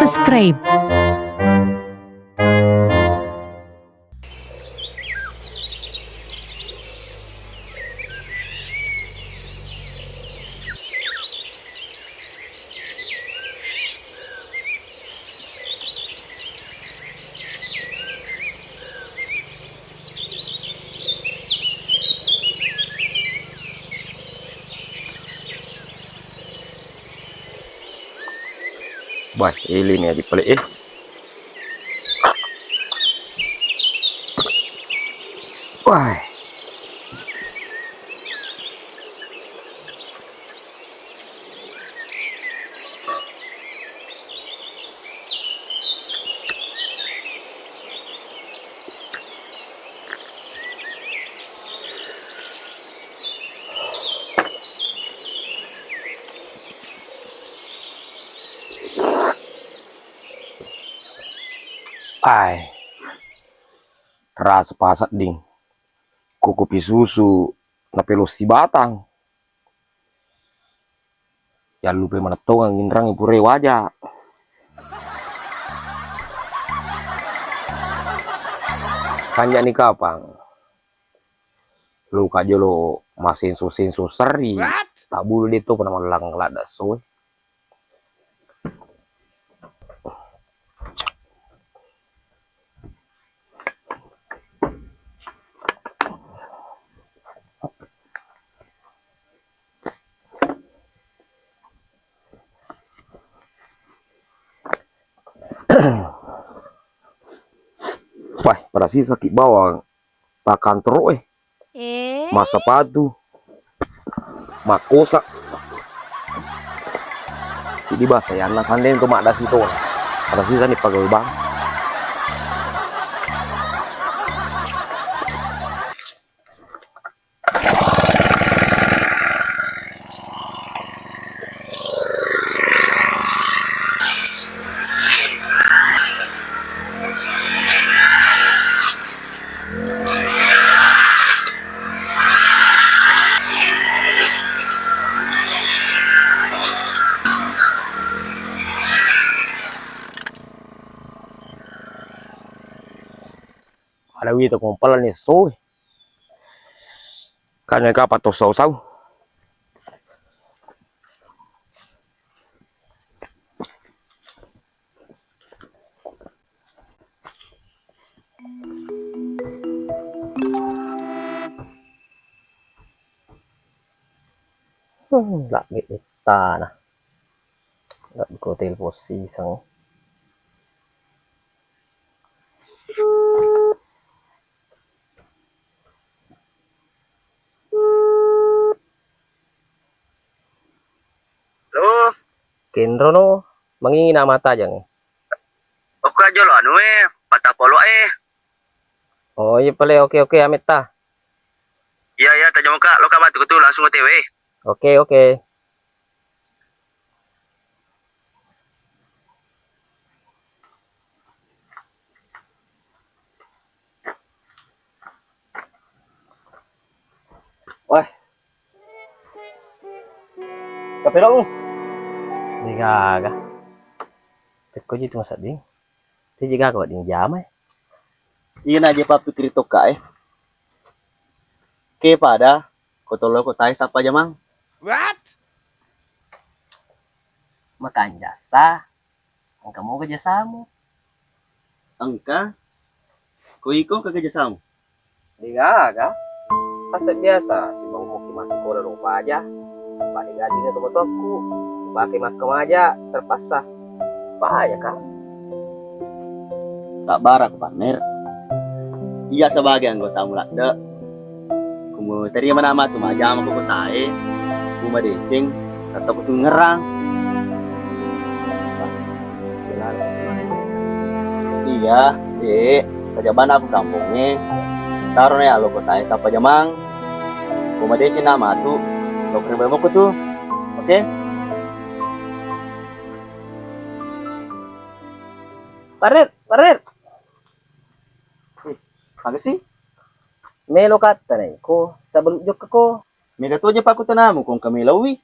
subscribe. Wah, ini nih adik pelik Wah. Ai, rasa pasak ding, kukupi susu, napelo si batang. Ya lupa mana tong angin rang pure wajah. Kanja ni kapang, lu kajo lo masin susin seri, tak bulu itu pernah malang lada soy. Wah, pada sih sakit bawang, pakan terus masa padu, makosak. Jadi bahasa ya anak kanden tuh mak das itu, pada sih nih pegawai bang. Ada wito kumpalan nih soy. Kanya kapat to saw-saw. Lagi tanah. Nggak di hotel posisi sang. Halo, Kendro no, mangingin mata aja nih. oke aja lo anu patah polo Oh iya pale oke amit ta. Iya ya, tanya muka lo kabar tuh langsung OTW. Oke. Wah. Kape dong. Di gaga. Teko jitu masak ding. Ti jiga kok ding jam Iya aja pak pikir itu kak Ke pada kotolo kotai siapa aja mang? makan jasa. Engkau mau kerja samu. Angka, ko iko kagak jasamu. Di gaga. Pasal biasa si Bang Muki masih kola lupa aja. Balik gaji na tuku. Pakai makem aja terpaksa. Bahaya kan? Sabar aku partner. Iya sebagai anggota mulak dek. Kumu terima nama tuh majam aku kotai. Kuma decing atau aku ngerang. Iya, pejaban aku kampungnya. Taruh ya lo kotai siapa jamang. Kuma decing nama tuh. Lo kerja aku tuh. Oke? Parer. Apa sih? Melo kata na ko. Sabang jok ako. Mega tuh aja pak aku tenamu kung kami lawi.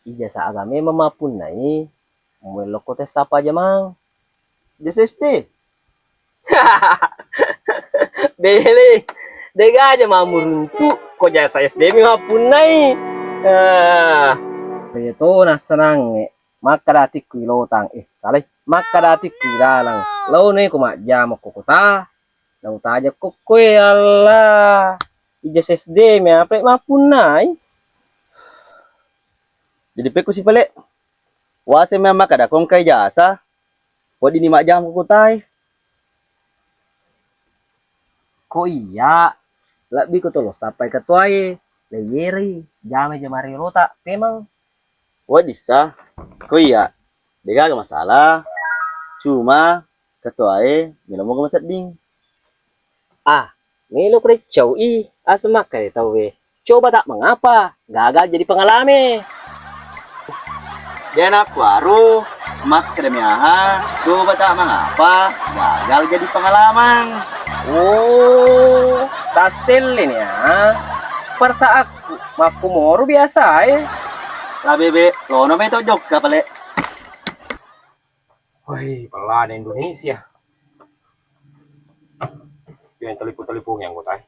Ija sa agame mamapun na Melok ko tes apa aja mang. JSSD. Dele. Dega aja mamuruntu. Ko jasa SD mi mapunai. Itu na senang maka dati kuilotang salay maka dati kuilalang law ne kumaja makukuta law taja kukoy ala ijas SD mi apa mapunai. Jadi peku si pale. Wase memang kada kong kay jasa. Wadi ni majam ko kutay. Ko iya labi ko tulos sampai ketuai layeri jame jamari rota memang Wadi sa. Ko iya. Dega ga masalah. Cuma ketuae ngilamo ko masading. Milo krecau asma kay tawe coba tak mengapa gagal jadi pengalami. Dia anak baru, emas kedemiahan, coba tak mengapa, gagal jadi pengalaman. Oh, taselin ya. Persa aku moro biasa Lah bebe, lo no beto jok ka pale. Woi, pelan Indonesia. Yang telipung yang gue tay.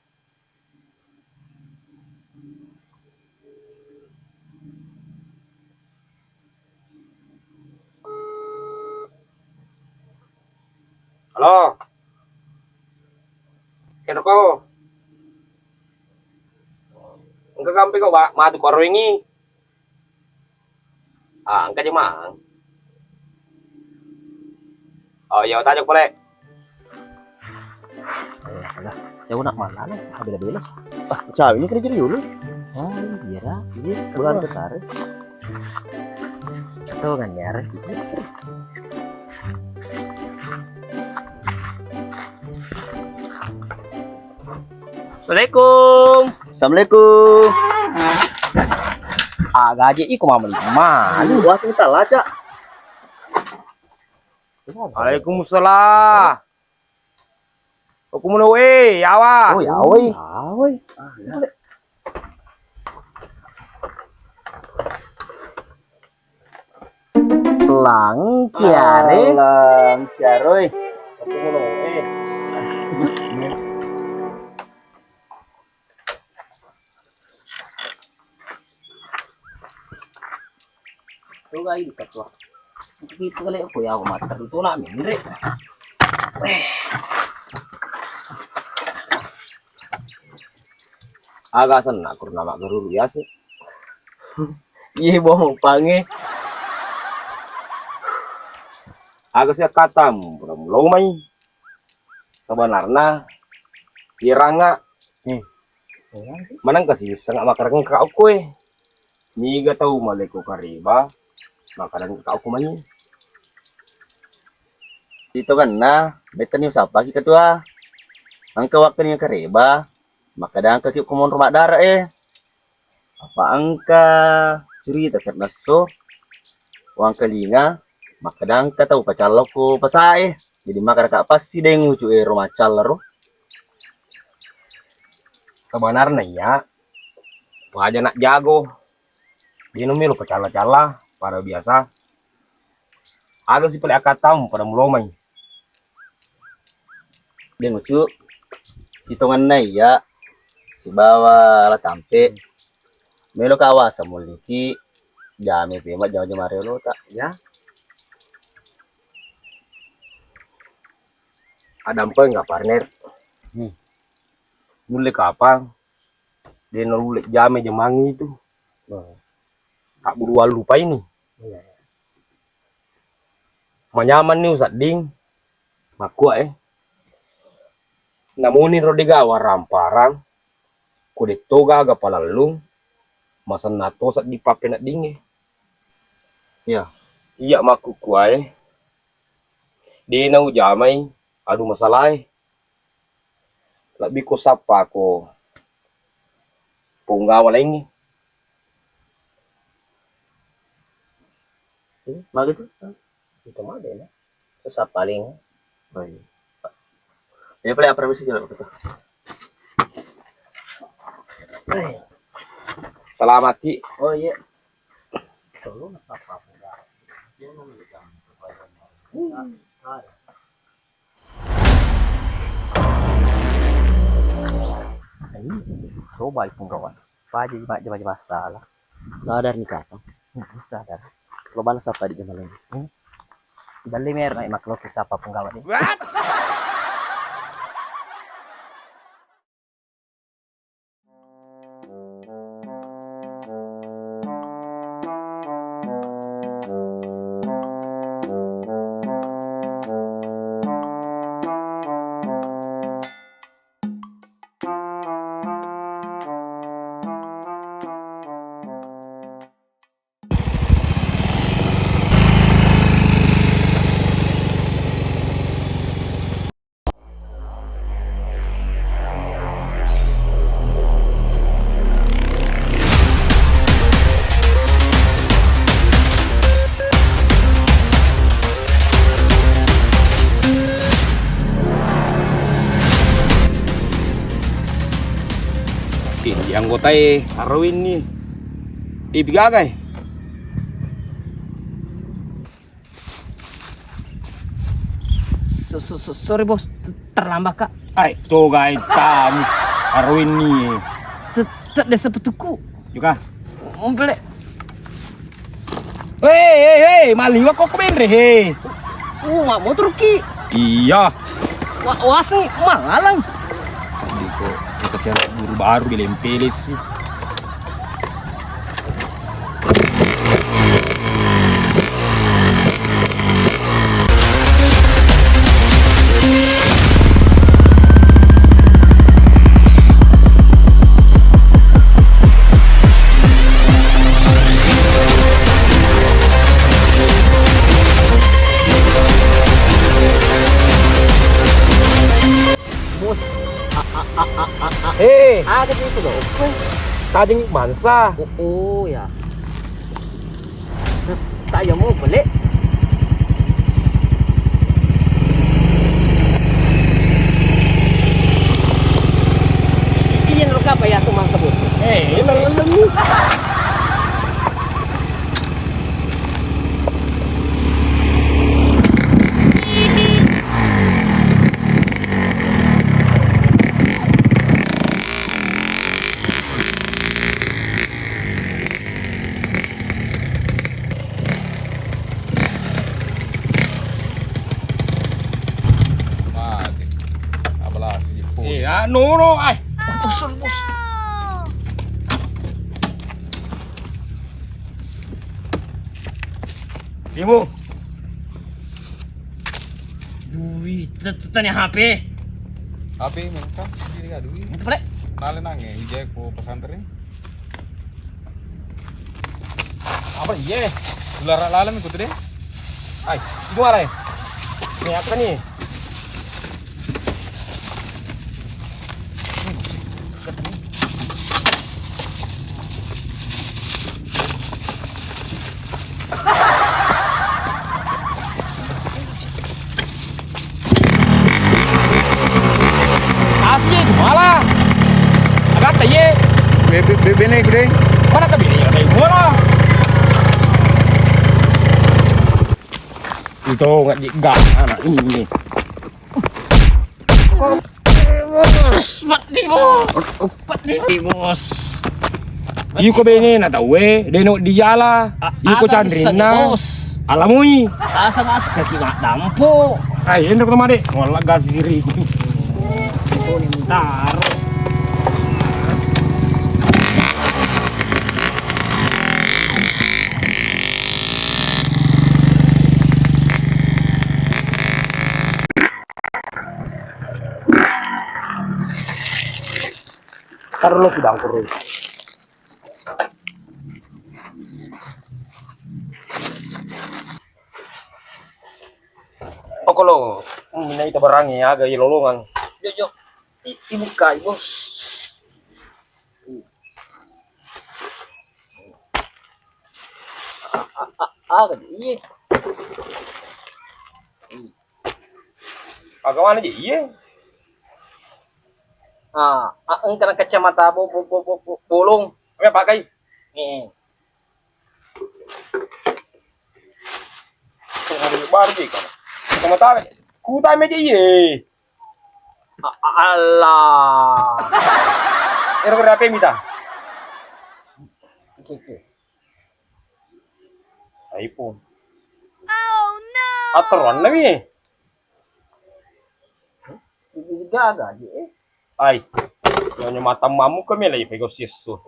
Halo. Kena kau. Enggak kampi kau madu karo ini. Angka aja mang. Oh iya, tajak boleh. Alah, saya nak mana nih? Habis-habis. Cawi ini kerja dulu. Oh, iya, Bulan besar. Itu kan ya. Assalamualaikum. Assalamualaikum. Gaji iku malu. Wah, sing salah, Cak. Waalaikumsalam. Aku mau yawa. Oh, yawa. Lang kiare. Lang kiaroy. Aku mau Tuh guys, dekat tuh. Itu kali aku ya mater itu nak mindre. Agak senang kur nama guru ya sih. Iya bohong pange. Agak sih katam, belum mai. Sebenarnya kiranga manang kasih sangat makarang ka aku ni ga tahu maleko kariba makanan ka aku man Dito kan na, betan yung sapa si ketua. Ang kawak niya kareba, makadang kasi kumon rumah dara Apa angka cerita sa naso, uang kalinga, makadang ka tahu pacalo ko pasae. Jadi makada ka pasti deh ngucu rumah calaro. sebenarnya ya wajah nak jago di nomor pacala-cala pada biasa agak sih pada akatam pada mulomai Dia ngucu hitungan na ya, si bawa la tampe. Melo kawas sa muliki, jami pima jauh Mario lo tak ya ada empoy nggak partner nulik apa dia nulik jame jemangi itu tak buru lupa ini manyaman nih usat ding makua namunin rodiga waramparang kudet toga aga palalung masan nato sat dipakai nak ding Iya. iya maku kuai dia nau jamai aduh masalah lebih ko sapa ko punggawa lagi Mag itu? itu mah deh susah paling Oh iya. Ini paling apa sih kalau gitu? selamat ki Oh iya. Tolong apa Coba punggawa. Paji baca masalah. Sadar nih kakak. Sadar. Lo balas apa di jam ini? Dali mer na makhluk siapa punggawa ni. Di anggota Arwin nih dibigagai. Sorry bos, terlambat kak. Ay, tuh guys, tam Arwin nih. Ada sepetuku. Juga. Ompel. Hei, maling wa kok kemendre he. Motor ki. Iya. Wasi malang. Tadi kok kasihan guru baru dilempelis sih. Ada itu loh. Tajeng mansa. Oh ya. Saya mau beli. Ini lo apa ya semang sebut? Lalu. Iya, no, ay. Bos. Ibu. Duit, tanya HP. HP mereka sendiri nggak duit. Beli. Nalin nangge, ijek po pesantren. Apa iya? Ular lalam ikut deh. Ay, ituอะไร? Nih, apa nih? Asli, malah. Agak tanya. Bebe nih gede. Mana tapi ini ada yang malah. Itu nggak anak ini. Pati bos. Iyo ko bene na tawe, deno diala. Iyo ko chandrina. Bos. Alamui. Asa mas kaki mak dampo. Ay, endok nama dek. Wala gas siri. Itu ntar. Taruh lo sedang kurus. Oh kalau ini kita barangnya agak lolongan. Yo. Ibu kai bos. Iya. Agak mana aja iya. Ang kanang kacamata bolong. Apa pakai? Nih. Hari baru sih kan. Sementara ku tahu meja ye. Allah. Era berapa minta? Oke. iPhone. Aturan nabi. Tidak ada aja. Ay. Yung mata mamu kami lagi pegang sisu.